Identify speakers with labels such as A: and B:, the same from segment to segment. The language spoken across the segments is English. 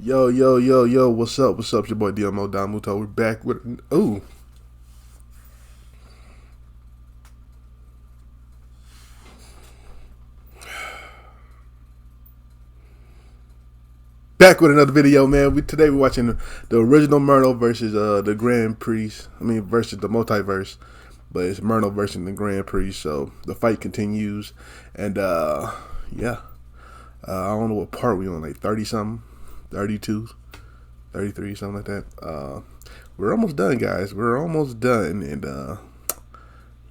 A: Yo, yo, yo, yo, what's up? What's up? Your boy Domuto. We're back with back with another video, man. Today we're watching the original Myrno versus the Grand Priest. Versus the Multiverse, but it's Myrno versus the Grand Priest. So the fight continues, and yeah, I don't know what part we on, like 30 something, 32, 33, something like that. We're almost done, guys. We're almost done, and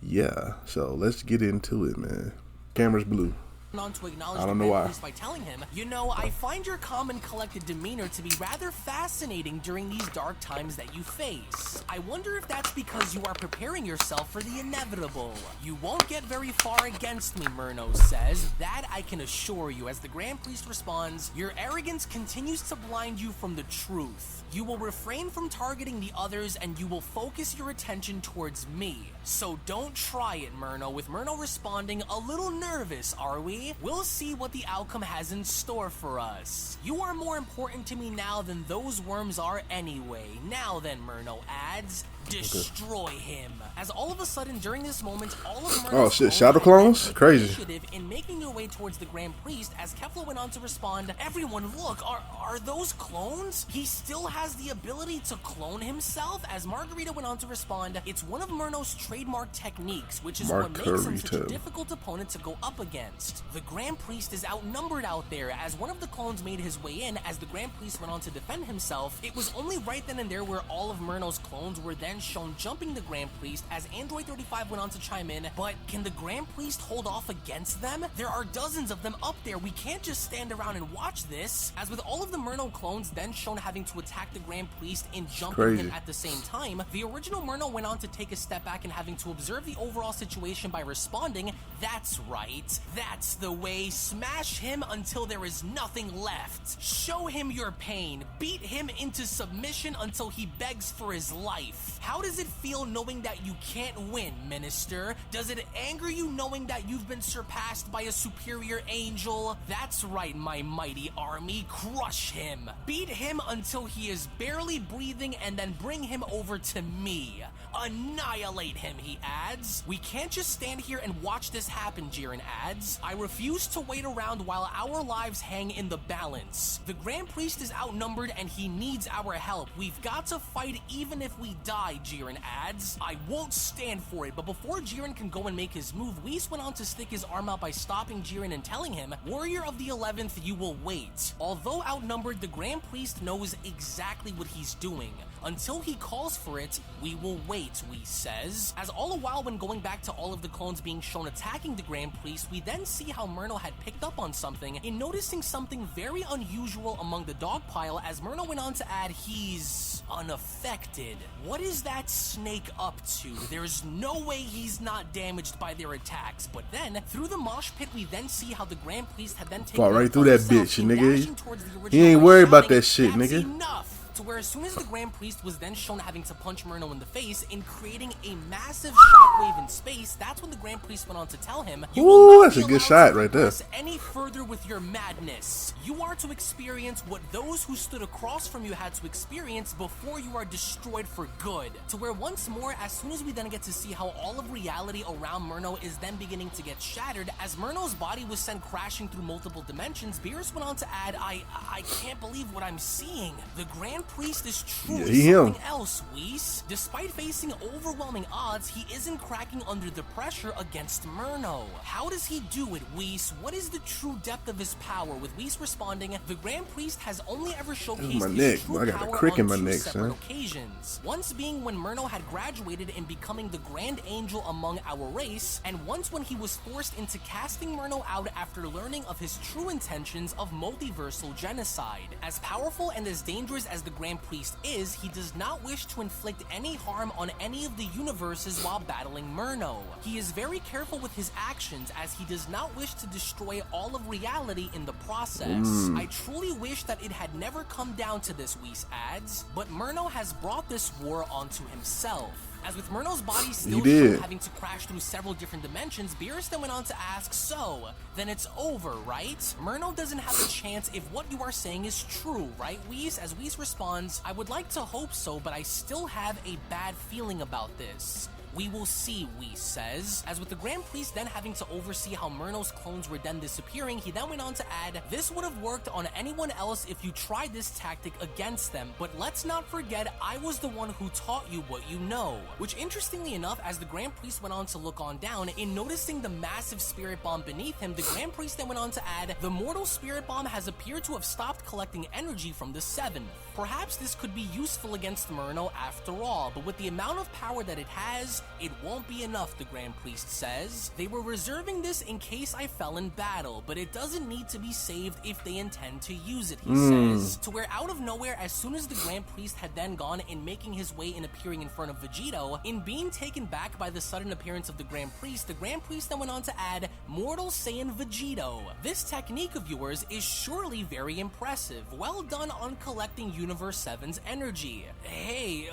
A: yeah. So let's get into it, man. Camera's blue.
B: To acknowledge
A: I don't know why.
B: By telling him, you know, I find your calm and collected demeanor to be rather fascinating during these dark times that you face. I wonder if that's because you are preparing yourself for the inevitable. You won't get very far against me, Myrno says. That I can assure you. As the Grand Priest responds, your arrogance continues to blind you from the truth. You will refrain from targeting the others and you will focus your attention towards me. So don't try it, Myrno. With Myrno responding, a little nervous, are we? We'll see what the outcome has in store for us. You are more important to me now than those worms are anyway. Now then, Myrno adds, destroy him. As all of a sudden during this moment, all of Myrno's
A: oh shit, shadow clones? Crazy.
B: Initiative in making their way towards the Grand Priest. As Kefla went on to respond, everyone look, are those clones? He still has the ability to clone himself. As Margarita went on to respond, it's one of Myrno's trademark techniques, which is what makes him such a difficult opponent to go up against. The Grand Priest is outnumbered out there. As one of the clones made his way in, as the Grand Priest went on to defend himself, it was only right then and there where all of Myrno's clones were then shown jumping the Grand Priest. As Android 35 went on to chime in, but can the Grand Priest hold off against them? There are dozens of them up there. We can't just stand around and watch this. As with all of the Myrno clones then shown having to attack the Grand Priest and jumping him at the same time, the original Myrno went on to take a step back and having to observe the overall situation by responding, that's right, that's the way. Smash him until there is nothing left. Show him your pain. Beat him into submission until he begs for his life. How does it feel knowing that you can't win, Minister? Does it anger you knowing that you've been surpassed by a superior angel? That's right, my mighty army. Crush him. Beat him until he is barely breathing and then bring him over to me. Annihilate him, he adds. We can't just stand here and watch this happen, Jiren adds. I refuse to wait around while our lives hang in the balance. The Grand Priest is outnumbered and he needs our help. We've got to fight even if we die, Jiren adds. I won't stand for it, but before Jiren can go and make his move, Whis went on to stick his arm out by stopping Jiren and telling him, Warrior of the 11th, you will wait. Although outnumbered, the Grand Priest knows exactly what he's doing. Until he calls for it, we will wait, Whis says. As all the while when going back to all of the clones being shown attacking the Grand Priest, we then see how Myrno had picked up on something in noticing something very unusual among the dog pile. As Myrno went on to add, he's unaffected. What is that snake up to? There's no way he's not damaged by their attacks. But then, through the mosh pit, we then see how the Grand Priest had then taken
A: fall right through that bitch, nigga. He ain't worried about that shit, nigga.
B: Enough. To where as soon as the Grand Priest was then shown having to punch Myrno in the face in creating a massive shockwave in space, that's when the Grand Priest went on to tell him,
A: ooh, that's a good shot right there.
B: Any further with your madness. You are to experience what those who stood across from you had to experience before you are destroyed for good. To where once more, as soon as we then get to see how all of reality around Myrno is then beginning to get shattered, as Myrno's body was sent crashing through multiple dimensions, Beerus went on to add, I can't believe what I'm seeing. The Grand Priest is truly something else, Whis. Despite facing overwhelming odds, he isn't cracking under the pressure against Myrno. How does he do it, Whis? What is the true depth of his power? With Whis responding, the Grand Priest has only ever showcased his true power on two separate occasions. Once being when Myrno had graduated in becoming the Grand Angel among our race, and once when he was forced into casting Myrno out after learning of his true intentions of multiversal genocide. As powerful and as dangerous as the Grand Priest is, he does not wish to inflict any harm on any of the universes while battling Myrno. He is very careful with his actions as he does not wish to destroy all of reality in the process. I truly wish that it had never come down to this, Whis adds, but Myrno has brought this war onto himself. As with Myrno's body still
A: did.
B: having to crash through several different dimensions, Beerus then went on to ask, so, then it's over, right? Myrno doesn't have a chance if what you are saying is true, right, Whis? As Whis responds, I would like to hope so, but I still have a bad feeling about this. We will see, Whis says. As with the Grand Priest then having to oversee how Myrno's clones were then disappearing, he then went on to add, this would have worked on anyone else if you tried this tactic against them, but let's not forget I was the one who taught you what you know. Which interestingly enough, as the Grand Priest went on to look on down, in noticing the massive spirit bomb beneath him, the Grand Priest then went on to add, the mortal spirit bomb has appeared to have stopped collecting energy from the Seventh. Perhaps this could be useful against Myrno after all, but with the amount of power that it has, it won't be enough, the Grand Priest says. They were reserving this in case I fell in battle, but it doesn't need to be saved if they intend to use it, he says. To where out of nowhere, as soon as the Grand Priest had then gone in making his way and appearing in front of Vegito, in being taken back by the sudden appearance of the Grand Priest then went on to add, Mortal Saiyan Vegito. This technique of yours is surely very impressive. Well done on collecting Universe 7's energy. Hey,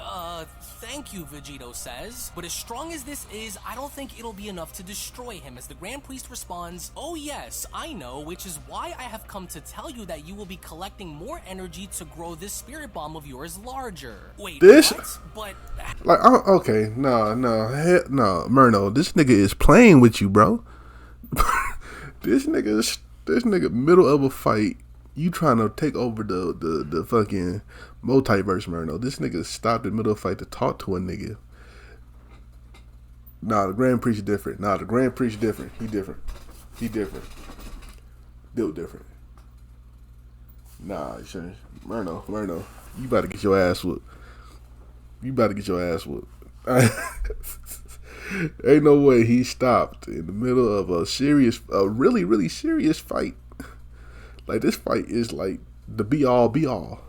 B: thank you, Vegito says. But as strong as this is, I don't think it'll be enough to destroy him, as the Grand Priest responds, oh yes, I know, which is why I have come to tell you that you will be collecting more energy to grow this spirit bomb of yours larger. Wait,
A: this?
B: What? But...
A: Like, okay, no, Myrno, this nigga is playing with you, bro. This nigga middle of a fight, you trying to take over the fucking multiverse, Myrno. This nigga stopped in the middle of a fight to talk to a nigga. Nah, the Grand Priest is different. He different. Built different. Nah, Myrno, you about to get your ass whooped. Ain't no way he stopped in the middle of a really, really serious fight. Like, this fight is like the be all.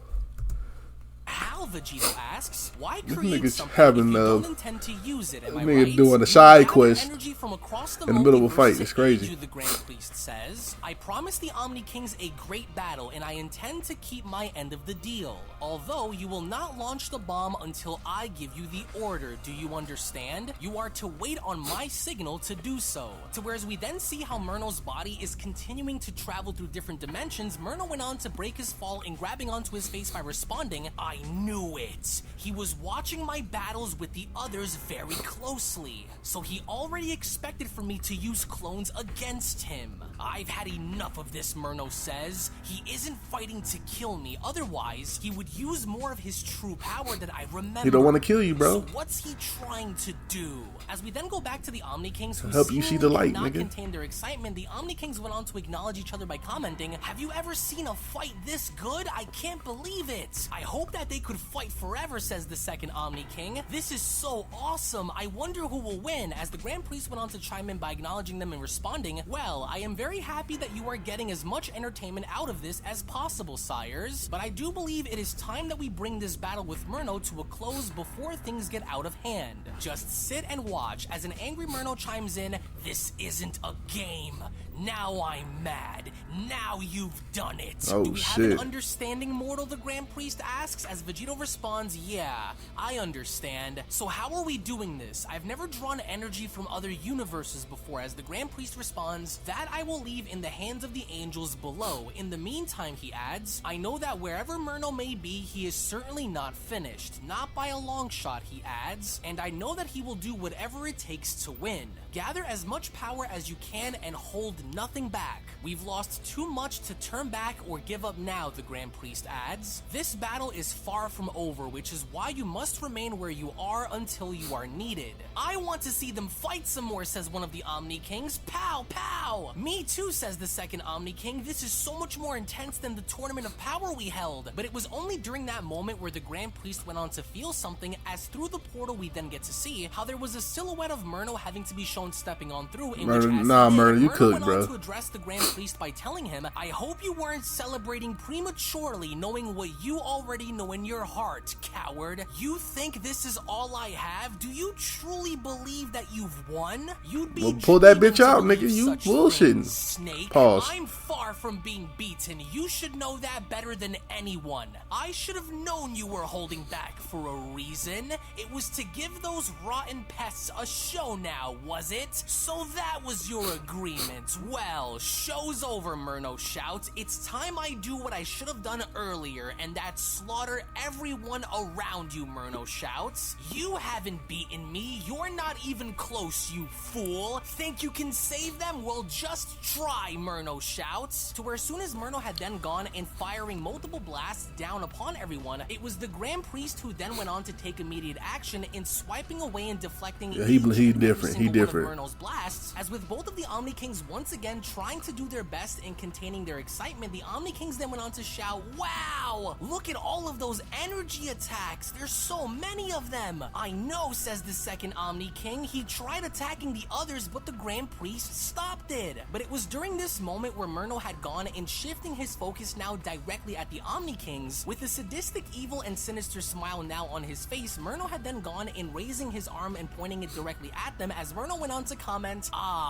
B: How, Vegito asks? Why
A: This
B: create
A: nigga's
B: something
A: having
B: if you don't intend to use it? Am I
A: nigga
B: right?
A: doing a
B: You
A: side
B: gather
A: quest
B: energy from across the
A: in the middle of a
B: multiverse
A: fight.
B: to
A: It's crazy.
B: aid you, the Grand Priest says. I promised the Omni Kings a great battle, and I intend to keep my end of the deal. Although you will not launch the bomb until I give you the order. Do you understand? You are to wait on my signal to do so. To whereas we then see how Myrno's body is continuing to travel through different dimensions, Myrno went on to break his fall and grabbing onto his face by responding, I knew it. He was watching my battles with the others very closely, so he already expected for me to use clones against him. I've had enough of this, Myrno says. He isn't fighting to kill me, otherwise he would use more of his true power that I remember.
A: He don't want to kill you, bro.
B: So what's he trying to do? As we then go back to the Omni Kings, who
A: help you see the light,
B: cannot
A: nigga.
B: contain their excitement, the Omni Kings went on to acknowledge each other by commenting, have you ever seen a fight this good? I can't believe it. I hope that they could fight forever, says the second Omni King. This is so awesome. I wonder who will win. As the Grand Priest went on to chime in by acknowledging them and responding, well, I am very happy that you are getting as much entertainment out of this as possible, sires. But I do believe it is time that we bring this battle with Myrno to a close before things get out of hand. Just sit and watch as an angry Myrno chimes in, this isn't a game. Now I'm mad. Now you've done it.
A: Oh,
B: Do we have
A: shit.
B: an understanding, mortal? The Grand Priest asks, as Vegito responds, yeah, I understand. So how are we doing this? I've never drawn energy from other universes before, as the Grand Priest responds, that I will leave in the hands of the angels below. In the meantime, he adds, I know that wherever Myrno may be, he is certainly not finished. Not by a long shot, he adds, and I know that he will do whatever it takes to win. Gather as much power as you can and hold nothing back. We've lost too much to turn back or give up now, the Grand Priest adds. This battle is far from over, which is why you must remain where you are until you are needed. I want to see them fight some more, says one of the Omni Kings. Pow, pow! Me too, says the second Omni King. This is so much more intense than the Tournament of Power we held. But it was only during that moment where the Grand Priest went on to feel something, as through the portal we then get to see how there was a silhouette of Myrno having to be shown stepping on through. In which,
A: Myrno, you cooked, bro.
B: on to address the Grand Priest by telling him, I hope you weren't celebrating prematurely knowing what you already know in your heart, coward. You think this is all I have? Do you truly believe that you've won? You'd be
A: pull that bitch out, nigga. You bullshitting.
B: Snake.
A: Pause.
B: I'm far from being beaten. You should know that better than anyone. I should have known you were holding back for a reason. It was to give those rotten pests a show now, was it? So that was your agreement. Well, show's over, Myrno shouts. It's time I do what I should have done earlier, and that's slaughter everyone around you, Myrno shouts. You haven't beaten me. You're not even close, you fool. Think you can save them? Well, just try, Myrno shouts. To where as soon as Myrno had then gone and firing multiple blasts down upon everyone, it was the Grand Priest who then went on to take immediate action in swiping away and deflecting
A: he different. He different.
B: Myrno's blasts, as with both of the Omni Kings once again trying to do their best in containing their excitement, the Omni Kings then went on to shout, wow, look at all of those energy attacks. There's so many of them. I know, says the second Omni King. He tried attacking the others, but the Grand Priest stopped it. But it was during this moment where Myrno had gone and shifting his focus now directly at the Omni Kings. With a sadistic, evil, and sinister smile now on his face, Myrno had then gone and raising his arm and pointing it directly at them, as Myrno went on to comment,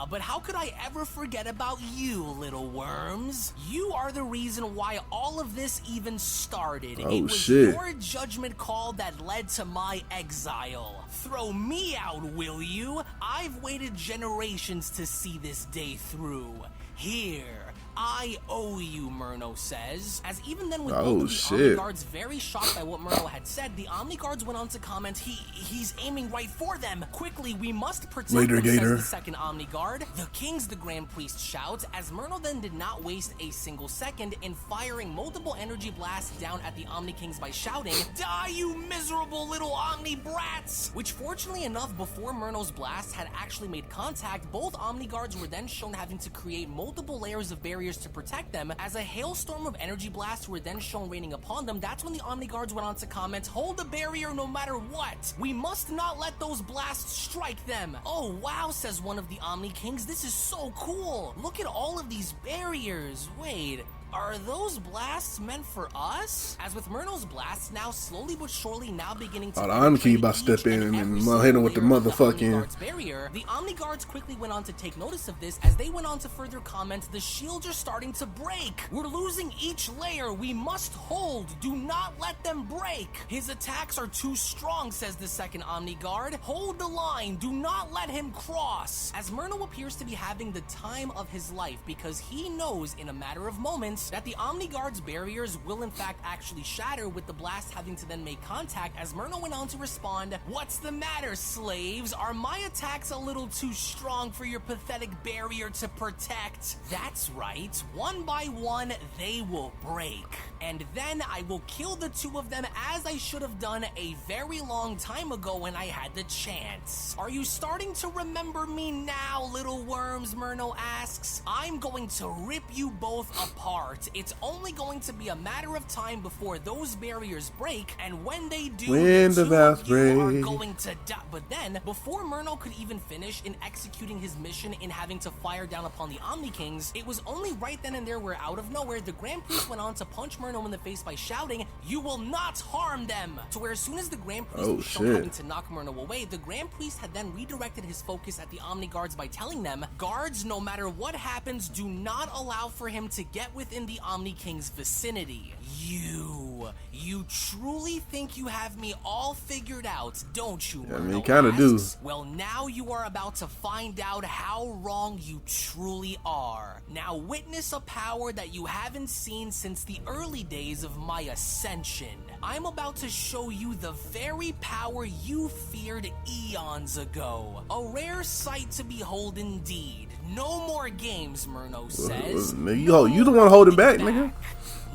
B: but how could I ever forget about you, little worms? You are the reason why all of this even started. It was your judgment call that led to my exile. Throw me out, will you? I've waited generations to see this day through. Here, I owe you, Myrno says. As even then with both of the Omni Guards very shocked by what Myrno had said, the Omni Guards went on to comment, he's aiming right for them. Quickly, we must protect them, says the second Omni Guard. The King's the Grand Priest shouts, as Myrno then did not waste a single second in firing multiple energy blasts down at the Omni Kings by shouting, die, you miserable little Omni brats! Which fortunately enough, before Myrno's blasts had actually made contact, both Omni Guards were then shown having to create multiple layers of barriers to protect them. As a hailstorm of energy blasts were then shown raining upon them, that's when the Omni Guards went on to comment, hold the barrier no matter what. We must not let those blasts strike them. Oh wow, says one of the Omni Kings, this is so cool. Look at all of these barriers. Wait, are those blasts meant for us? As with Myrno's blasts now slowly but surely now beginning to
A: I'm about to step in and hit him with the motherfucking
B: barrier, the Omni Guards quickly went on to take notice of this as they went on to further comment, the shields are starting to break. We're losing each layer. We must hold. Do not let them break. His attacks are too strong, says the second Omni Guard. Hold the line. Do not let him cross. As Myrno appears to be having the time of his life because he knows in a matter of moments that the Omni Guard's barriers will in fact actually shatter, with the blast having to then make contact, as Myrno went on to respond, what's the matter, slaves? Are my attacks a little too strong for your pathetic barrier to protect? That's right. One by one, they will break. And then I will kill the two of them as I should have done a very long time ago when I had the chance. Are you starting to remember me now, little worms? Myrno asks. I'm going to rip you both apart. It's only going to be a matter of time before those barriers break, and when they do, the two of you are going to die. But then, before Myrno could even finish in executing his mission in having to fire down upon the Omni Kings, it was only right then and there where out of nowhere, the Grand Priest went on to punch Myrno in the face by shouting, you will not harm them! To where as soon as the Grand Priest was shown having to knock Myrno away, the Grand Priest had then redirected his focus at the Omni Guards by telling them, guards, no matter what happens, do not allow for him to get within the Omni King's vicinity. You truly think you have me all figured out, don't you, Myrno?
A: I mean, you kind of do.
B: Well, now you are about to find out how wrong you truly are. Now witness a power that you haven't seen since the early days of my ascension. I'm about to show you the very power you feared eons ago. A rare sight to behold indeed. No more games, Myrno says.
A: You the one holding back, nigga.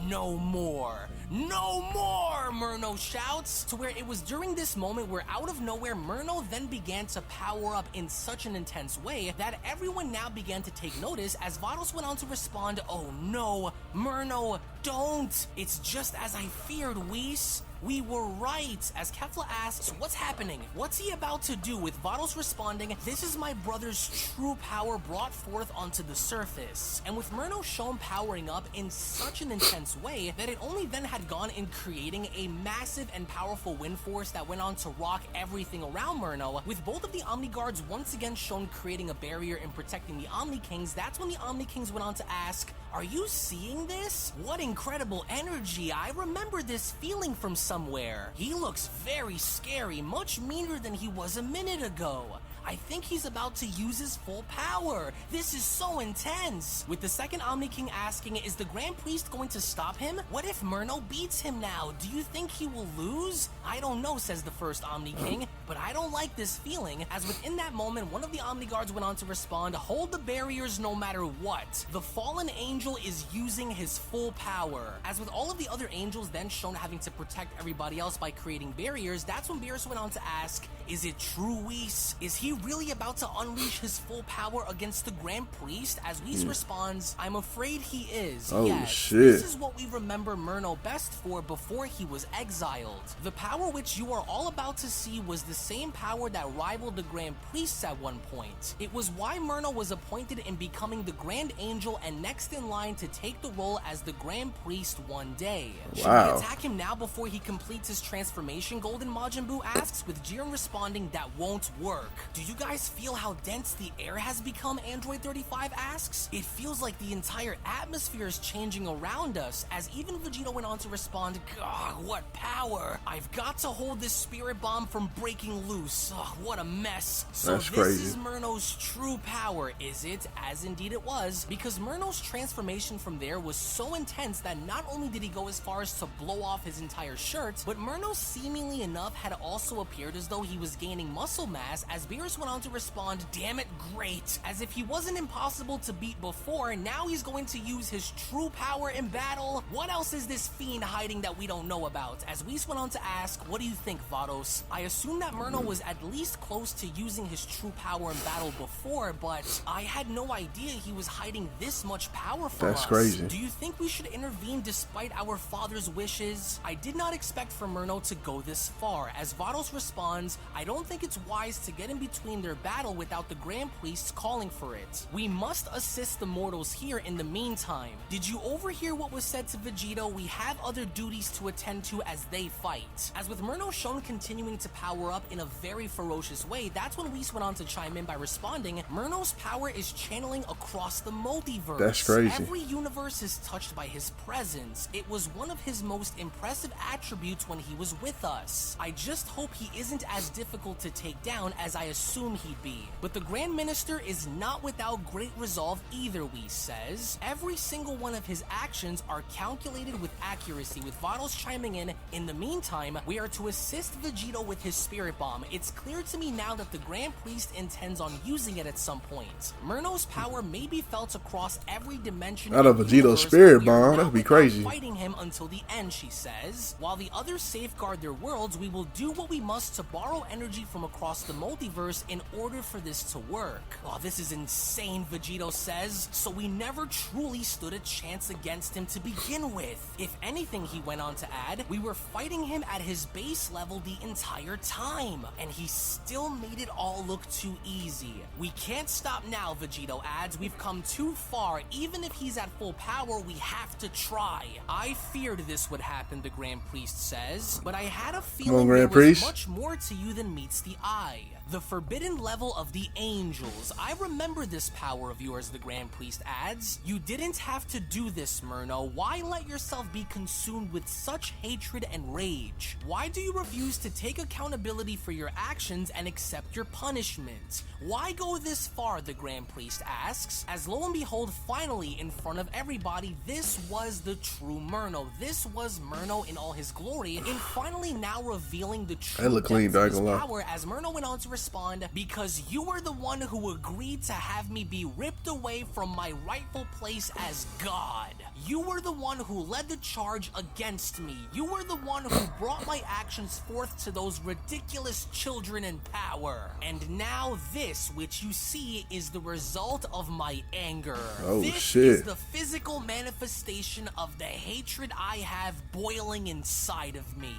B: No more. No more, Myrno shouts, to where it was during this moment where out of nowhere Myrno then began to power up in such an intense way that everyone now began to take notice, as Vados went on to respond, oh no, Myrno, don't. It's just as I feared, Whis. We were right. As Kefla asks, what's happening? What's he about to do? With Vados responding, this is my brother's true power brought forth onto the surface. And with Myrno shown powering up in such an intense way that it only then had gone in creating a massive and powerful wind force that went on to rock everything around Myrno, with both of the Omni guards once again shown creating a barrier and protecting the Omni Kings, that's when the Omni Kings went on to ask, are you seeing this? What incredible energy. I remember this feeling from somewhere. He looks very scary, much meaner than he was a minute ago. I think he's about to use his full power. This is so intense. With the second Omni King asking, is the Grand Priest going to stop him? What if Myrno beats him now? Do you think he will lose? I don't know, says the first Omni King, but I don't like this feeling, as within that moment, one of the Omni Guards went on to respond, hold the barriers no matter what. The fallen angel is using his full power. As with all of the other angels then shown having to protect everybody else by creating barriers, that's when Beerus went on to ask, is it true, Whis? Is he really about to unleash his full power against the Grand Priest? As Whis responds, I'm afraid he is.
A: Oh,
B: yes,
A: shit.
B: This is what we remember Myrno best for before he was exiled. The power which you are all about to see was the same power that rivaled the Grand Priests at one point. It was why Myrno was appointed in becoming the Grand Angel and next in line to take the role as the Grand Priest one day. Should we attack him now before he completes his transformation? Golden Majin Buu asks, with Jiren responding, that won't work. Do you guys feel how dense the air has become? Android 35 asks. It feels like the entire atmosphere is changing around us, as even Vegeta went on to respond, God, what power. I've got to hold this spirit bomb from breaking loose. Oh, what a mess. So
A: That's
B: this
A: crazy.
B: is Myrno's true power, is it? As indeed it was, because Myrno's transformation from there was so intense that not only did he go as far as to blow off his entire shirt, but Myrno seemingly enough had also appeared as though he was gaining muscle mass, as Beerus went on to respond, damn it, great. As if he wasn't impossible to beat before, now he's going to use his true power in battle. What else is this fiend hiding that we don't know about? As Whis went on to ask, what do you think, Vados? I assume that Myrno was at least close to using his true power in battle before, but I had no idea he was hiding this much power from us.
A: That's crazy.
B: Do you think we should intervene despite our father's wishes? I did not expect for Myrno to go this far. As Vados responds, I don't think it's wise to get in between their battle without the Grand Priests calling for it. We must assist the mortals here in the meantime. Did you overhear what was said to Vegeta? We have other duties to attend to as they fight. As with Myrno shown continuing to power up in a very ferocious way, that's when Whis went on to chime in by responding, Myrno's power is channeling across the multiverse.
A: That's crazy.
B: Every universe is touched by his presence. It was one of his most impressive attributes when he was with us. I just hope he isn't as difficult to take down as I assume he'd be. But the Grand Minister is not without great resolve either, Whis says. Every single one of his actions are calculated with accuracy, with Vados chiming in the meantime, we are to assist Vegeta with his spirit bomb. It's clear to me now that the Grand Priest intends on using it at some point. Myrno's power may be felt across every dimension
A: Out of Vegeta's spirit bomb, that'd be crazy.
B: Fighting him until the end, she says. While the others safeguard their worlds, we will do what we must to borrow energy from across the multiverse in order for this to work. Oh, this is insane, Vegeta says. So we never truly stood a chance against him to begin with. If anything, he went on to add, we were fighting him at his base level the entire time, and he still made it all look too easy. We can't stop now, Vegeta adds. We've come too far. Even if he's at full power, we have to try. I feared this would happen, the Grand Priest says, but I had a feeling there was much more to you than meets the eye. The forbidden level of the angels. I remember this power of yours, the Grand Priest adds. You didn't have to do this, Myrno. Why let yourself be consumed with such hatred and rage? Why do you refuse to take accountability for your actions and accept your punishment? Why go this far, the Grand Priest asks, as lo and behold, finally in front of everybody, this was the true Myrno. This was Myrno in all his glory, and finally now revealing the true depths of his power, as Myrno went on to respond, respond, because you were the one who agreed to have me be ripped away from my rightful place as God. You were the one who led the charge against me. You were the one who brought my actions forth to those ridiculous children in power. And now this, which you see, is the result of my anger.
A: Oh,
B: this
A: shit.
B: is the physical manifestation of the hatred I have boiling inside of me.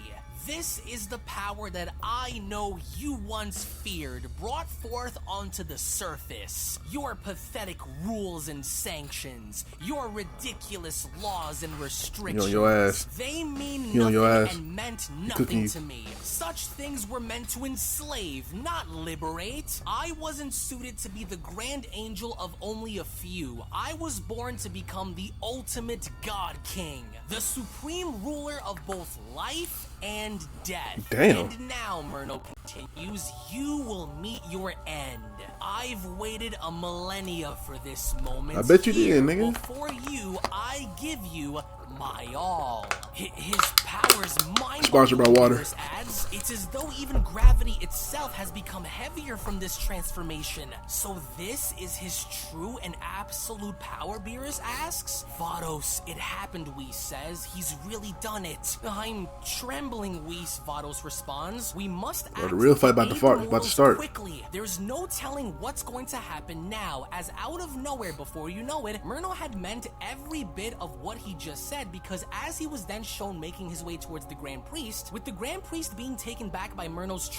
B: This is the power that I know you once feared, brought forth onto the surface. Your pathetic rules and sanctions, your ridiculous laws and restrictions,
A: on your ass.
B: They mean
A: On your
B: nothing
A: ass.
B: and meant nothing to me. Such things were meant to enslave, not liberate. I wasn't suited to be the grand angel of only a few. I was born to become the ultimate God King, the supreme ruler of both life and death.
A: Damn.
B: And now, Myrno continues, you will meet your end. I've waited a millennia for this moment.
A: I bet you
B: Here,
A: did, nigga.
B: Before you, I give you my all. His power's mind.
A: Sponsored by water.
B: Adds, it's as though even gravity itself has become heavier from this transformation. So this is his true and absolute power, Beerus asks. Vados, it happened, Whis says. He's really done it. I'm trembling, Whis, Vados responds. We must act
A: the real fight about to start.
B: quickly. There's no telling what's going to happen now, as out of nowhere, before you know it, Myrno had meant every bit of what he just said, because as he was then shown making his way towards the Grand Priest, with the Grand Priest being taken back by Myrno's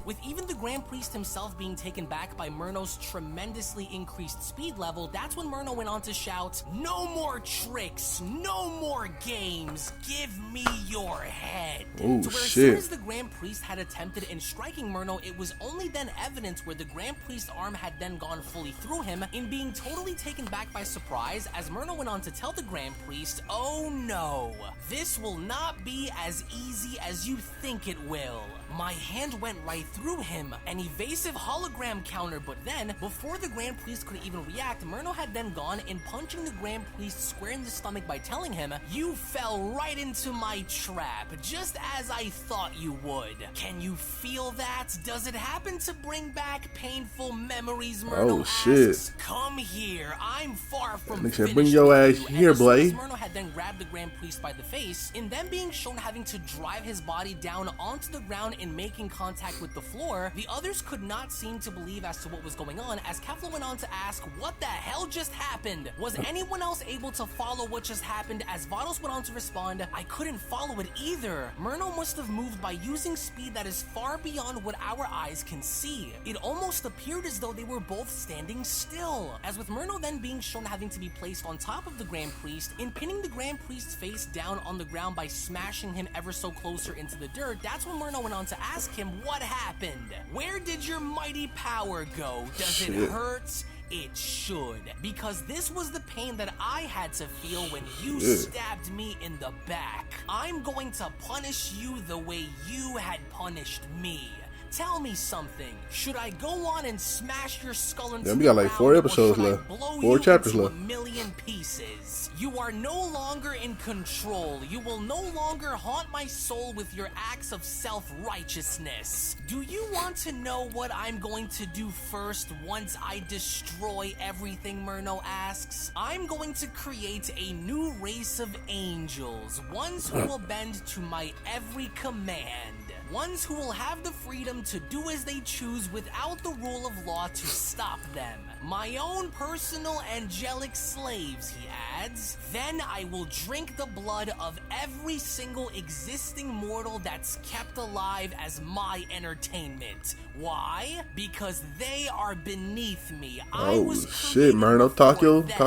B: with even the Grand Priest himself being taken back by Myrno's tremendously increased speed level, that's when Myrno went on to shout, "No more tricks, no more games, give me your head."
A: Oh,
B: to where as
A: shit.
B: soon as the Grand Priest had attempted in striking Myrno, it was only then evidence where the Grand Priest's arm had then gone fully through him, in being totally taken back by surprise, as Myrno went on to tell the Grand Priest, "Oh no, this will not be as easy as you think it will." My hand went right through him, an evasive hologram counter, but then, before the Grand Priest could even react, Myrno had then gone in, punching the Grand Priest square in the stomach by telling him, "You fell right into my trap, just as I thought you would. Can you feel that? Does it happen to bring back painful memories?" Myrno asks. "Come here, I'm far from
A: Nigga said,
B: finished
A: "Bring your
B: with
A: ass
B: you."
A: here,
B: And as soon as
A: Blade.
B: Myrno had then grabbed the Grand Priest by the face, in then being shown having to drive his body down onto the ground and making contact with the floor, the others could not seem to believe as to what was going on, as Kefla went on to ask, "What the hell just happened? Was anyone else able to follow what just happened?" As Vados went on to respond, "I couldn't follow it either. Myrno must have moved by using speed that is far beyond what our eyes can see. It almost appeared as though they were both standing still." As with Myrno then being shown having to be placed on top of the Grand Priest, in pinning the Grand Priest's face down on the ground by smashing him ever so closer into the dirt, that's when Myrno went on to ask him, "What happened? Where did your mighty power go? Does it hurt?" It should, because this was the pain that I had to feel when you stabbed me in the back. I'm going to punish you the way you had punished me. Tell me something. Should I go on and smash your skull into
A: we got like 4
B: ground, or
A: episodes
B: should I
A: left.
B: blow
A: 4
B: you
A: chapters
B: into
A: left.
B: a million pieces? You are no longer in control. You will no longer haunt my soul with your acts of self-righteousness. Do you want to know what I'm going to do first once I destroy everything?" Myrno asks. "I'm going to create a new race of angels, ones who will bend to my every command. Ones who will have the freedom to do as they choose without the rule of law to stop them. My own personal angelic slaves," he adds. "Then I will drink the blood of every single existing mortal that's kept alive as my entertainment. Why? Because they are beneath me. I was
A: shit, Myrno. Talk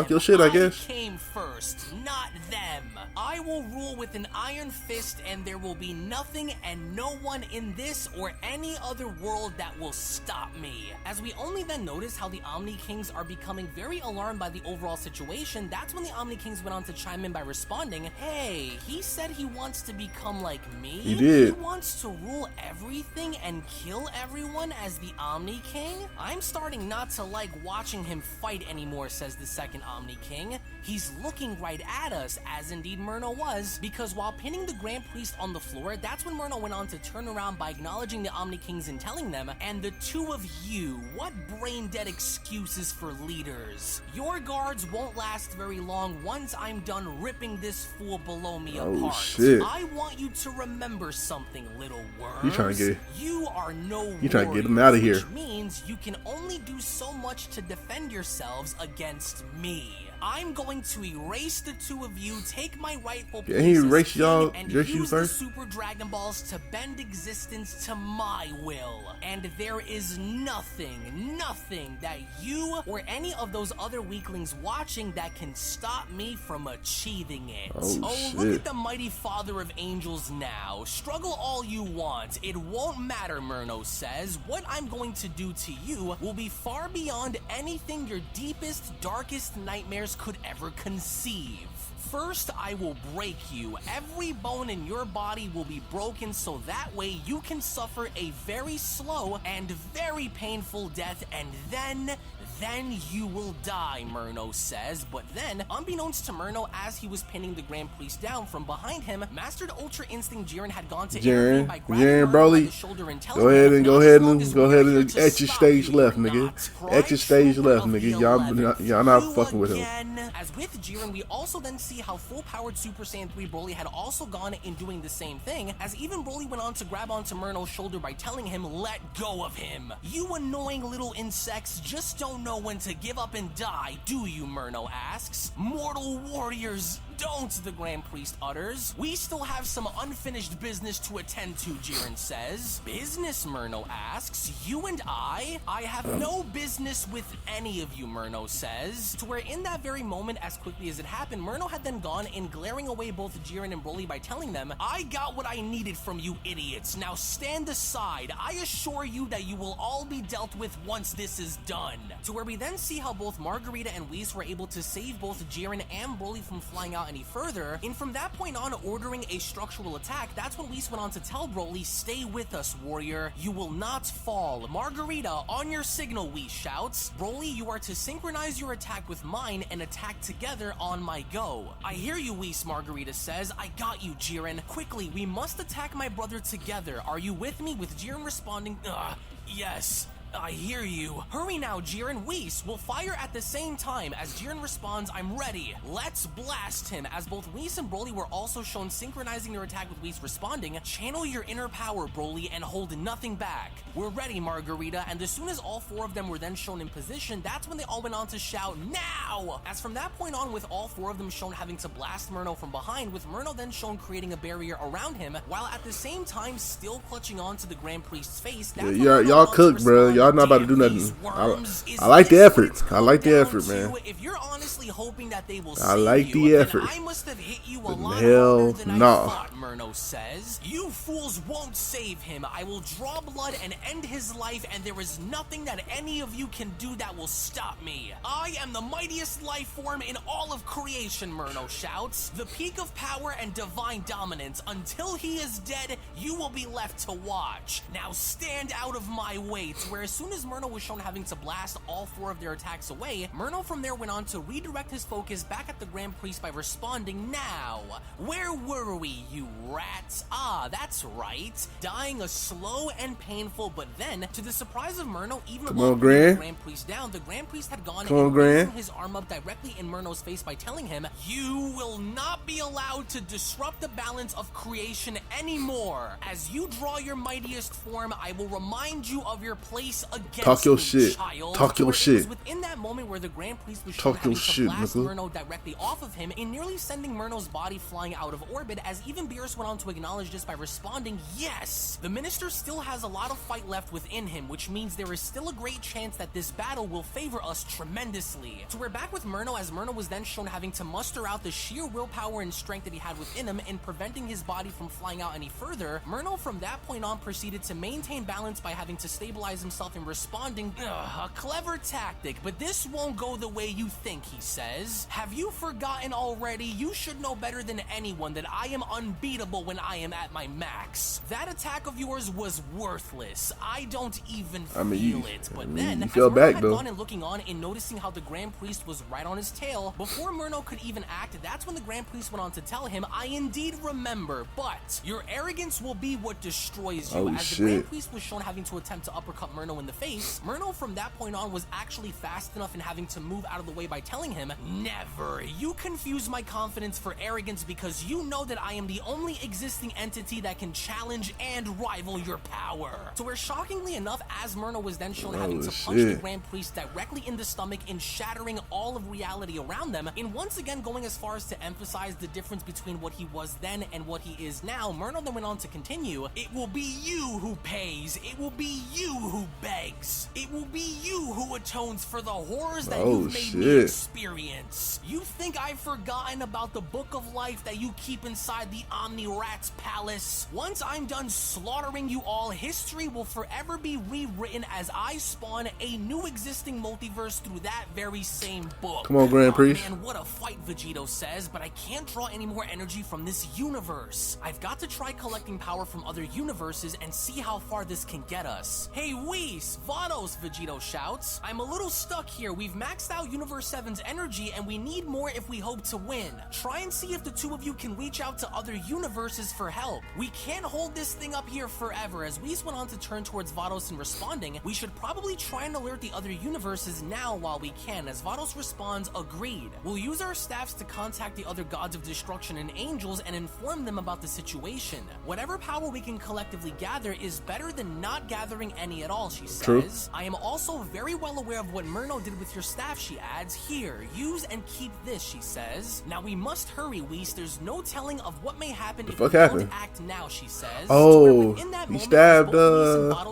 A: your shit, I guess.
B: Came first, not them. I will rule with an iron fist, and there will be nothing and no one in this or any other world that will stop me." As we only then notice how the Omni Kings are becoming very alarmed by the overall situation, that's when the Omni Kings went on to chime in by responding, "Hey, he said he wants to become like me?
A: He did.
B: He wants to rule everything and kill everyone as the Omni King? I'm starting not to like watching him fight anymore," says the second Omni King. "He's looking right at us," as indeed Myrno was, because while pinning the Grand Priest on the floor, that's when Myrno went on to turn around by acknowledging the Omni kings and telling them, and the two of you, what brain-dead excuses for leaders. Your guards won't last very long once I'm done ripping this fool below me apart.
A: Shit.
B: I want you to remember something, little worms.
A: You trying to get?
B: You are no.
A: You trying to get them out of here?
B: Which means you can only do so much to defend yourselves against me. I'm going to erase the two of you, take my rightful place
A: he erase y'all,
B: and
A: just you
B: use the
A: first?
B: Super Dragon Balls to bend existence to my will. And there is nothing that you or any of those other weaklings watching that can stop me from achieving it.
A: Oh,
B: look at the mighty father of angels now. Struggle all you want. It won't matter, Myrno says. What I'm going to do to you will be far beyond anything your deepest, darkest nightmares could ever conceive. First, I will break you. Every bone in your body will be broken so that way you can suffer a very slow and very painful death, and then you will die, Myrno says. But then, unbeknownst to Myrno, as he was pinning the Grand Priest down from behind him, Mastered Ultra Instinct Jiren had gone to intervene by grabbing Myrno by the shoulder and telling him,
A: go ahead and at your stage left, nigga. At your stage left, nigga. Y'all not fucking with him.
B: As with Jiren, we also then see how full-powered Super Saiyan 3 Broly had also gone in doing the same thing, as even Broly went on to grab onto Myrno's shoulder by telling him, let go of him. You annoying little insects just don't know when to give up and die, do you, Myrno asks. Mortal warriors, don't, the Grand Priest utters. We still have some unfinished business to attend to, Jiren says. Business, Myrno asks. You and I have no business with any of you, Myrno says. To where in that very moment, as quickly as it happened, Myrno had then gone in, glaring away both Jiren and Broly by telling them, I got what I needed from you idiots. Now stand aside. I assure you that you will all be dealt with once this is done. To where we then see how both Margarita and Whis were able to save both Jiren and Broly from flying out any further, and from that point on ordering a structural attack. That's when Whis went on to tell Broly, stay with us, warrior. You will not fall. Margarita, on your signal, Whis shouts. Broly, you are to synchronize your attack with mine and attack together on my go. I hear you, Whis, Margarita says. I got you, Jiren. Quickly, we must attack my brother together. Are you with me? With Jiren responding, yes. I hear you. Hurry now, Jiren. Whis will fire at the same time. As Jiren responds, I'm ready. Let's blast him. As both Whis and Broly were also shown synchronizing their attack with Whis responding, channel your inner power, Broly, and hold nothing back. We're ready, Margarita. And as soon as all four of them were then shown in position, that's when they all went on to shout, now! As from that point on, with all four of them shown having to blast Myrno from behind, with Myrno then shown creating a barrier around him, while at the same time still clutching on to the Grand Priest's face.
A: Y'all cooked, bro. Y'all not about to do nothing. I like the effort. I like the effort, man.
B: If you're honestly hoping that they will
A: I like the effort.
B: I must have hit you a lot
A: hell
B: harder than I thought, Myrno says. You fools won't save him. I will draw blood and end his life, and there is nothing that any of you can do that will stop me. I am the mightiest life form in all of creation, Myrno shouts. The peak of power and divine dominance. Until he is dead, you will be left to watch. Now stand out of my way. To where as soon as Myrno was shown having to blast all four of their attacks away, Myrno from there went on to redirect his focus back at the Grand Priest by responding, now, where were we, you rats? Ah, that's right. Dying a slow and painful, but then, to the surprise of Myrno, even while the Grand Priest down, the Grand Priest had gone and raising his arm up directly in Myrno's face by telling him, you will not be allowed to disrupt the balance of creation anymore. As you draw your mightiest form, I will remind you of your place against
A: Talk your
B: me,
A: shit.
B: child.
A: Talk your shit.
B: It was within that moment where the Grand Priest was shown having to blast Myrno directly off of him, and nearly sending Myrno's body flying out of orbit, as even Beerus went on to acknowledge this by responding, yes! The Minister still has a lot of fight left within him, which means there is still a great chance that this battle will favor us tremendously. So we're back with Myrno, as Myrno was then shown having to muster out the sheer willpower and strength that he had within him in preventing his body from flying out any further. Myrno from that point on proceeded to maintain balance by having to stabilize himself himself in responding, a clever tactic, but this won't go the way you think, he says. Have you forgotten already? You should know better than anyone that I am unbeatable when I am at my max. That attack of yours was worthless. I don't even feel it. But then, as Myrno had gone and looking on and noticing how the Grand Priest was right on his tail, before Myrno could even act, that's when the Grand Priest went on to tell him, I indeed remember, but your arrogance will be what destroys you. As the Grand Priest was shown having to attempt to uppercut Myrno in the face, Myrno from that point on was actually fast enough in having to move out of the way by telling him, never. You confuse my confidence for arrogance because you know that I am the only existing entity that can challenge and rival your power. So where shockingly enough, as Myrno was then shown having to punch the Grand Priest directly in the stomach and shattering all of reality around them, and once again going as far as to emphasize the difference between what he was then and what he is now, Myrno then went on to continue, it will be you who pays, it will be you who begs, it will be you who atones for the horrors that you've made me experience. You think I've forgotten about the book of life that you keep inside the Omni Rat's palace? Once I'm done slaughtering you all, history will forever be rewritten as I spawn a new existing multiverse through that very same book.
A: Come on, Grand Priest.
B: Man, what a fight, Vegito says, but I can't draw any more energy from this universe. I've got to try collecting power from other universes and see how far this can get us. Hey, Whis, Vados, Vegito shouts. I'm a little stuck here. We've maxed out Universe 7's energy and we need more if we hope to win. Try and see if the two of you can reach out to other universes for help. We can't hold this thing up here forever. As Whis went on to turn towards Vados and responding, we should probably try and alert the other universes now while we can. As Vados responds, agreed. We'll use our staffs to contact the other gods of destruction and angels and inform them about the situation. Whatever power we can collectively gather is better than not gathering any at all, she says.
A: True.
B: I am also very well aware of what Myrno did with your staff, she adds. Here, use and keep this, she says. Now we must hurry, Whis. There's no telling of what may happen if we don't act now, she says.
A: Oh, he stabbed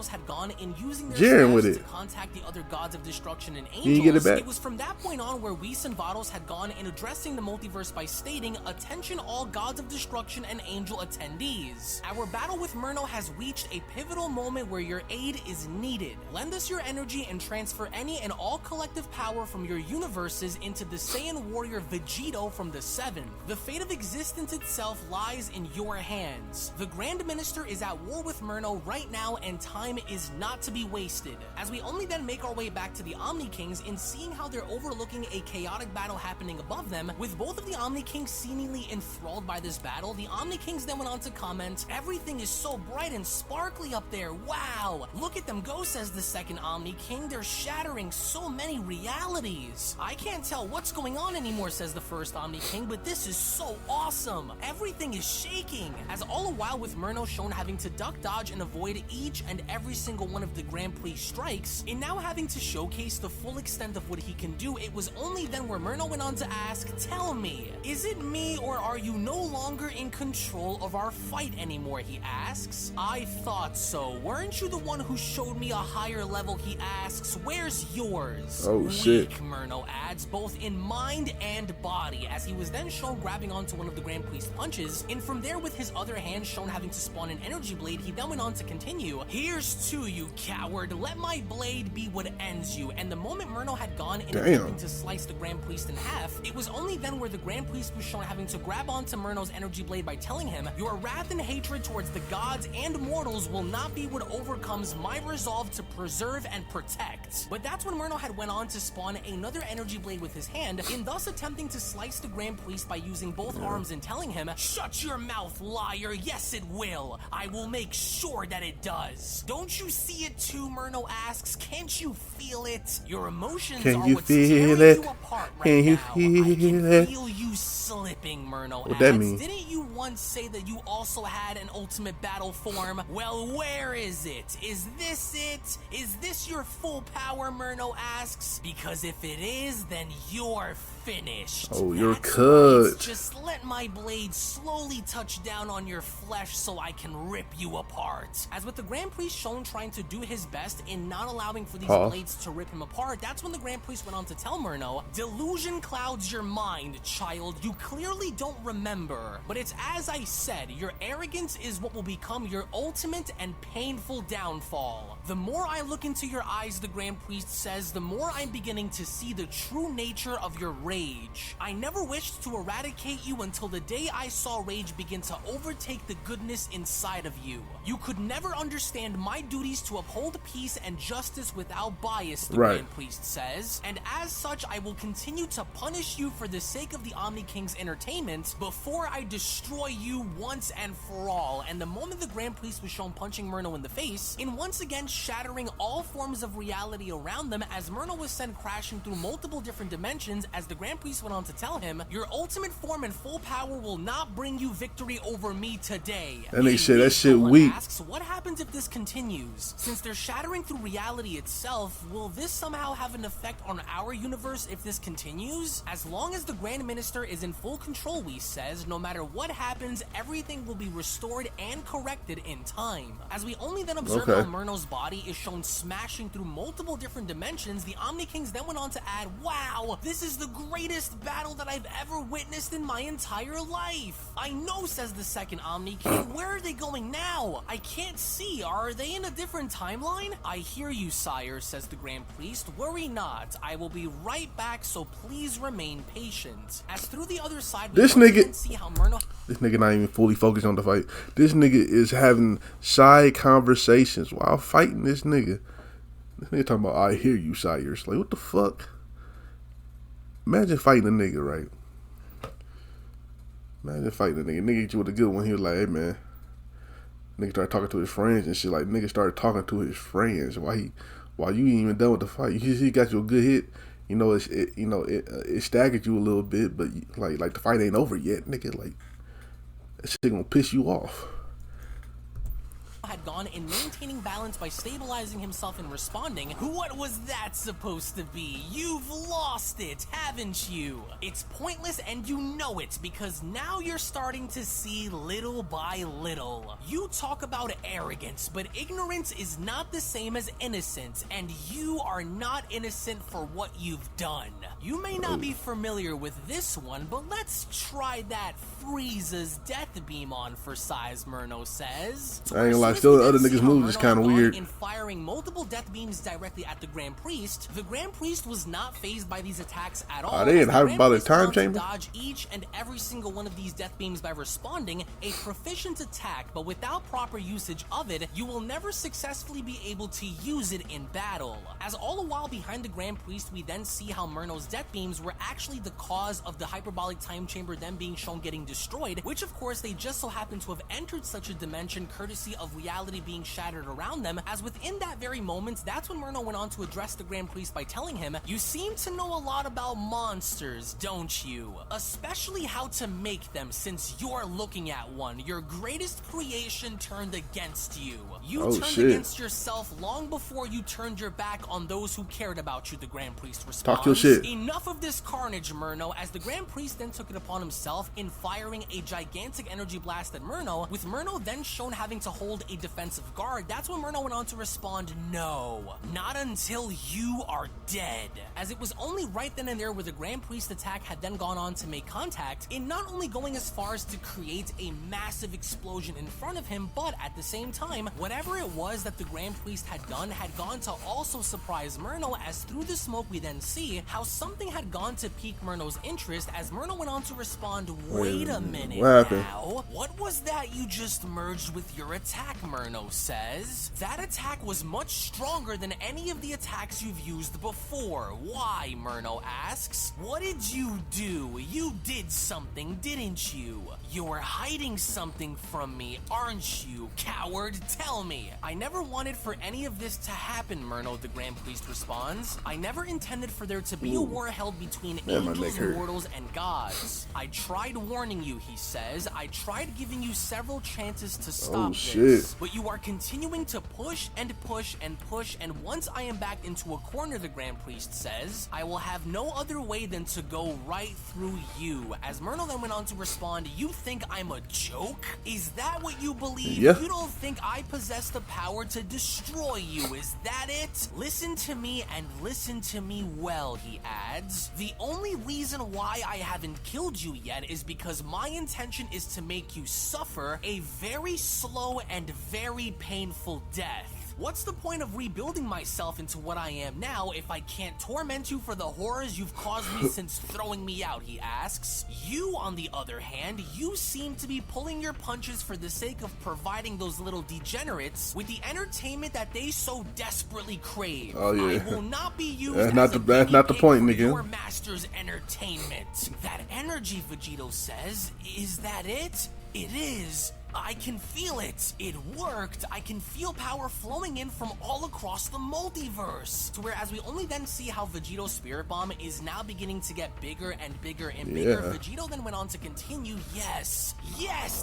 B: had gone in using their
A: Jiren with it
B: to contact the other gods of destruction and
A: you get it
B: angels.
A: back.
B: It was from that point on where Whis and Vados had gone in addressing the multiverse by stating, attention all gods of destruction and angel attendees. Our battle with Myrno has reached a pivotal moment where your aid is needed. Lend us your energy and transfer any and all collective power from your universes into the Saiyan warrior Vegito from the Seventh. The fate of existence itself lies in your hands. The Grand Minister is at war with Myrno right now and time is not to be wasted. As we only then make our way back to the Omni Kings in seeing how they're overlooking a chaotic battle happening above them, with both of the Omni Kings seemingly enthralled by this battle, the Omni Kings then went on to comment, everything is so bright and sparkly up there, wow! Look at them go, says the second Omni King, they're shattering so many realities. I can't tell what's going on anymore, says the first Omni King, but this is so awesome! Everything is shaking! As all the while with Myrno shown having to duck, dodge, and avoid each and every single one of the Grand Priest strikes, and now having to showcase the full extent of what he can do, it was only then where Myrno went on to ask, tell me, is it me or are you no longer in control of our fight anymore, he asks. I thought so. Weren't you the one who showed me a higher level, he asks. Where's yours?
A: Oh, shit.
B: Weak, Myrno adds, both in mind and body, as he was then shown grabbing onto one of the Grand Priest punches, and from there with his other hand shown having to spawn an energy blade, he then went on to continue, here's to you, coward. Let my blade be what ends you. And the moment Myrno had gone in attempting to slice the Grand Priest in half, it was only then where the Grand Priest was shown having to grab onto Myrno's energy blade by telling him, your wrath and hatred towards the gods and mortals will not be what overcomes my resolve to preserve and protect. But that's when Myrno had went on to spawn another energy blade with his hand, and thus attempting to slice the Grand Priest by using both arms and telling him, shut your mouth, liar, yes it will. I will make sure that it does. Don't you see it too, Myrno asks, can't you feel it? Your emotions are what's tearing you apart right now. I can feel you slipping, Myrno adds.
A: That mean?
B: Didn't you once say that you also had an ultimate battle form? Well, where is it? Is this it? Is this your full power, Myrno asks? Because if it is, then you're finished.
A: Oh, you're
B: That's
A: cut.
B: right. Just let my blade slowly touch down on your flesh so I can rip you apart. As with the Grand Priest shown trying to do his best in not allowing for these blades to rip him apart, that's when the Grand Priest went on to tell Myrno, delusion clouds your mind, child. You clearly don't remember. But it's as I said, your arrogance is what will become your ultimate and painful downfall. The more I look into your eyes, the Grand Priest says, the more I'm beginning to see the true nature of your rage. I never wished to eradicate you until the day I saw rage begin to overtake the goodness inside of you. You could never understand my duties to uphold peace and justice without bias, the Grand Priest says, and as such I will continue to punish you for the sake of the Omni King's entertainment before I destroy you once and for all. And the moment the Grand Priest was shown punching Myrno in the face, in once again shattering all forms of reality around them, as Myrno was sent crashing through multiple different dimensions, as the Grand Priest went on to tell him, your ultimate form and full power will not bring you victory over me today.
A: That nigga said that shit weak.
B: Asks, what happens if this continues? Since they're shattering through reality itself, will this somehow have an effect on our universe if this continues? As long as the Grand Minister is in full control, he says, no matter what happens, everything will be restored and corrected in time. As we only then observe how Myrno's body is shown smashing through multiple different dimensions, the Omni Kings then went on to add, wow, this is the greatest battle that I've ever witnessed in my entire life. I know, says the second Omni King, where are they going now? I can't see. Are they in a different timeline? I hear you, sire, says the Grand Priest. Worry not. I will be right back, so please remain patient. As through the other side, we see how Myrno...
A: This nigga not even fully focused on the fight. This nigga is having side conversations while fighting this nigga. This nigga talking about, I hear you, sires. Like, what the fuck? Imagine fighting a nigga, right? Imagine fighting a nigga. Nigga hit you with a good one. He was like, hey, man. Nigga started talking to his friends and shit. Like, nigga started talking to his friends while you ain't even done with the fight. He got you a good hit. You know, it staggered you a little bit, but like the fight ain't over yet, nigga. Like, that shit gonna piss you off.
B: Had gone in maintaining balance by stabilizing himself and responding. What was that supposed to be? You've lost it, haven't you? It's pointless and you know it, because now you're starting to see little by little. You talk about arrogance, but ignorance is not the same as innocence, and you are not innocent for what you've done. You may not be familiar with this one, but let's try that Frieza's death beam on for size, Myrno says.
A: I ain't like still the other niggas' moves is kind of weird.
B: In firing multiple death beams directly at the Grand Priest, the Grand Priest was not phased by these attacks at all.
A: Are they in hyperbolic time chamber?
B: Dodge each and every single one of these death beams by responding a proficient attack, but without proper usage of it, you will never successfully be able to use it in battle. As all the while behind the Grand Priest, we then see how Myrno's death beams were actually the cause of the hyperbolic time chamber then being shown getting destroyed, which of course they just so happen to have entered such a dimension courtesy of reality being shattered around them, as within that very moment, that's when Myrno went on to address the Grand Priest by telling him, you seem to know a lot about monsters, don't you? Especially how to make them, since you're looking at one. Your greatest creation turned against you. You turned against yourself long before you turned your back on those who cared about you, the Grand Priest responds.
A: Talk your shit.
B: Enough of this carnage, Myrno, as the Grand Priest then took it upon himself in firing a gigantic energy blast at Myrno, with Myrno then shown having to hold a defensive guard. That's when Myrno went on to respond, no, not until you are dead. As it was only right then and there where the Grand Priest attack had then gone on to make contact, in not only going as far as to create a massive explosion in front of him, but at the same time, whatever it was that the Grand Priest had done had gone to also surprise Myrno, as through the smoke we then see how something had gone to pique Myrno's interest, as Myrno went on to respond, wait a minute now. What was that you just merged with your attack, Myrno says? That attack was much stronger than any of the attacks you've used before. Why, Myrno asks. What did you do? You did something, didn't you? You're hiding something from me, aren't you, coward? Tell me. I never wanted for any of this to happen, Myrno, the Grand Priest responds. I never intended for there to be a war held between angels, mortals, and gods. I tried warning you, he says. I tried giving you several chances to stop this. But you are continuing to push and push and push, and once I am backed into a corner, the Grand Priest says, I will have no other way than to go right through you. As Myrno then went on to respond, you think I'm a joke? Is that what you believe?
A: Yeah.
B: You don't think I possess the power to destroy you, is that it? Listen to me and listen to me well, he adds. The only reason why I haven't killed you yet is because my intention is to make you suffer a very slow and very painful death. What's the point of rebuilding myself into what I am now if I can't torment you for the horrors you've caused me since throwing me out, he asks. You, on the other hand, you seem to be pulling your punches for the sake of providing those little degenerates with the entertainment that they so desperately crave.
A: Oh, yeah.
B: I will not be used
A: that's not the point, nigga.
B: Your master's entertainment. That energy, Vegito says, is that it? It is. I can feel it. It worked. I can feel power flowing in from all across the multiverse. To whereas we only then see how Vegito's spirit bomb is now beginning to get bigger and bigger and bigger. Vegito then went on to continue, yes,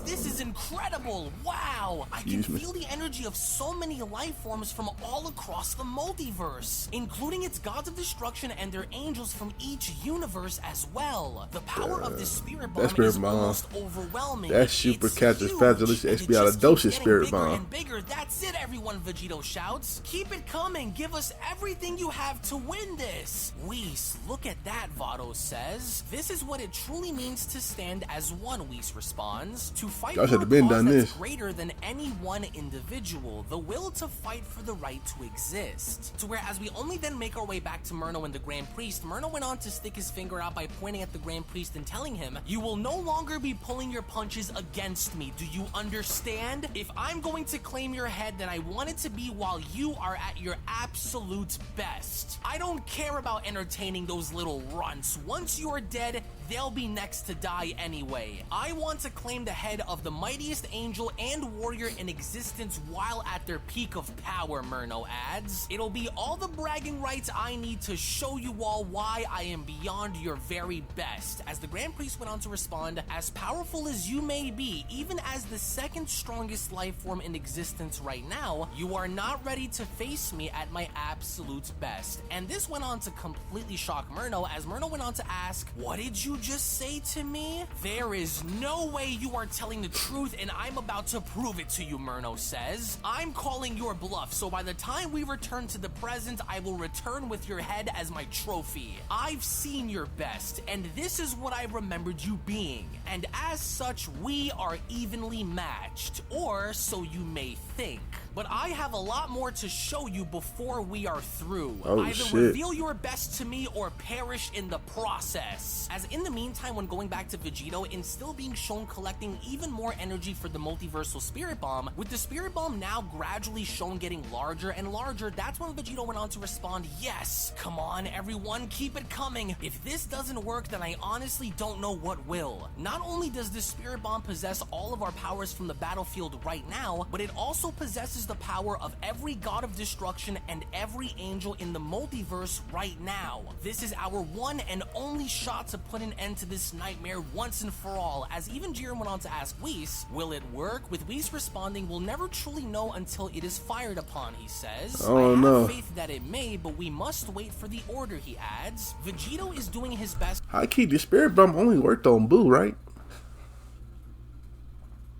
B: this is incredible. Wow. I can feel the energy of so many life forms from all across the multiverse, including its gods of destruction and their angels from each universe as well. The power of this spirit bomb is almost overwhelming.
A: That super catches fast. Expialidocious spirit bomb.
B: And bigger. That's it, everyone, Vegito shouts. Keep it coming. Give us everything you have to win this. Whis, look at that, Vado says. This is what it truly means to stand as one, Whis responds. To fight for a cause that's greater than any one individual. The will to fight for the right to exist. To where as we only then make our way back to Myrno and the Grand Priest, Myrno went on to stick his finger out by pointing at the Grand Priest and telling him, you will no longer be pulling your punches against me. Do you understand? If I'm going to claim your head, then I want it to be while you are at your absolute best. I don't care about entertaining those little runts. Once you're dead, they'll be next to die anyway. I want to claim the head of the mightiest angel and warrior in existence while at their peak of power, Myrno adds. It'll be all the bragging rights I need to show you all why I am beyond your very best. As the Grand Priest went on to respond, as powerful as you may be, even as the second strongest life form in existence right now, you are not ready to face me at my absolute best. And this went on to completely shock Myrno, as Myrno went on to ask, what did you just say to me? There is no way you are telling the truth, and I'm about to prove it to you, Myrno says. I'm calling your bluff, so by the time we return to the present, I will return with your head as my trophy. I've seen your best, and this is what I remembered you being. And as such, we are evenly matched, or so you may think. But I have a lot more to show you before we are through. Either reveal your best to me or perish in the process. As in the meantime, when going back to Vegito and still being shown collecting even more energy for the multiversal spirit bomb, with the spirit bomb now gradually shown getting larger and larger, that's when Vegito went on to respond, yes, come on everyone, keep it coming. If this doesn't work, then I honestly don't know what will. Not only does this spirit bomb possess all of our powers from the battlefield right now, but it also possesses the power of every god of destruction and every angel in the multiverse right now. This is our one and only shot to put an end to this nightmare once and for all. As even Jiren went on to ask Whis, will it work? With Whis responding, we'll never truly know until it is fired upon, he says. I have faith that it may, but we must wait for the order, he adds. Vegito is doing his best.
A: High key, the spirit bomb only worked on Boo, right?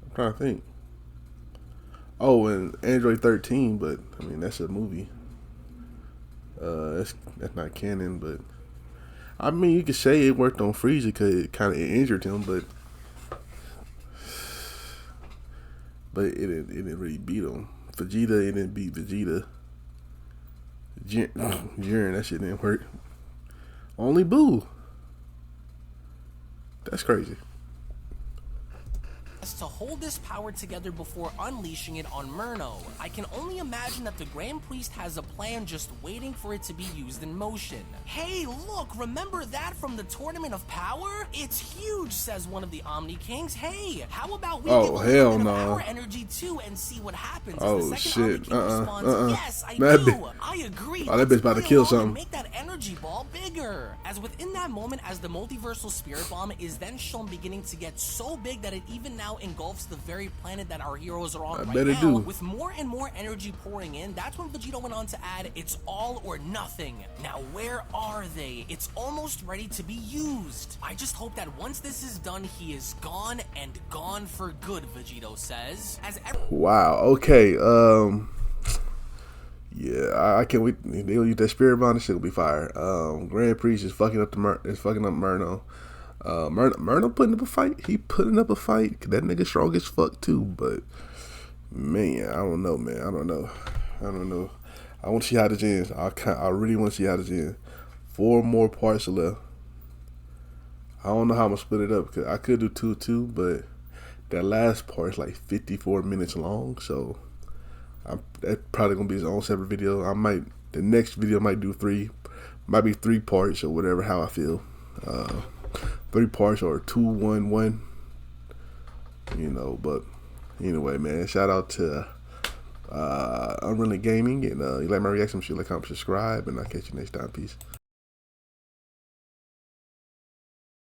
A: I'm trying to think. Oh, and Android 13, but I mean that's a movie. That's not canon, but I mean you could say it worked on Frieza because it kind of injured him, but it didn't really beat him. Vegeta, it didn't beat Vegeta. Jiren, that shit didn't work. Only Boo. That's crazy.
B: to hold this power together before unleashing it on Myrno. I can only imagine that the Grand Priest has a plan just waiting for it to be used in motion. Hey, look, remember that from the Tournament of Power? It's huge, says one of the Omni Kings. Hey, how about we give a little bit of our energy too and see what happens? As the second Omni King responds, yes, I do. I agree.
A: Oh, that bitch about to kill something.
B: Make that energy ball bigger. As within that moment, as the multiversal spirit bomb is then shown beginning to get so big that it even now engulfs the very planet that our heroes are on right now. With more and more energy pouring in, that's when Vegito went on to add, it's all or nothing. Now, where are they? It's almost ready to be used. I just hope that once this is done, he is gone and gone for good, Vegito says.
A: Wow, okay, yeah, I can't wait. They'll use that spirit bomb, this shit will be fire. Grand Priest is fucking up Myrno. Myrno putting up a fight. He putting up a fight. That nigga strong as fuck too. But man, I don't know, man. I don't know. I want to see how this ends. I really want to see how this ends. 4 more parts left. I don't know how I'm gonna split it up. Cause I could do 2-2, but that last part is like 54 minutes long. So that's probably gonna be his own separate video. The next video might do 3, might be 3 parts or whatever. How I feel. 3 parts or 2-1-1, you know. But anyway, man, shout out to UnrealEntGaming, and you like my reaction, share, like, comment, subscribe, and I'll catch you next time. Peace.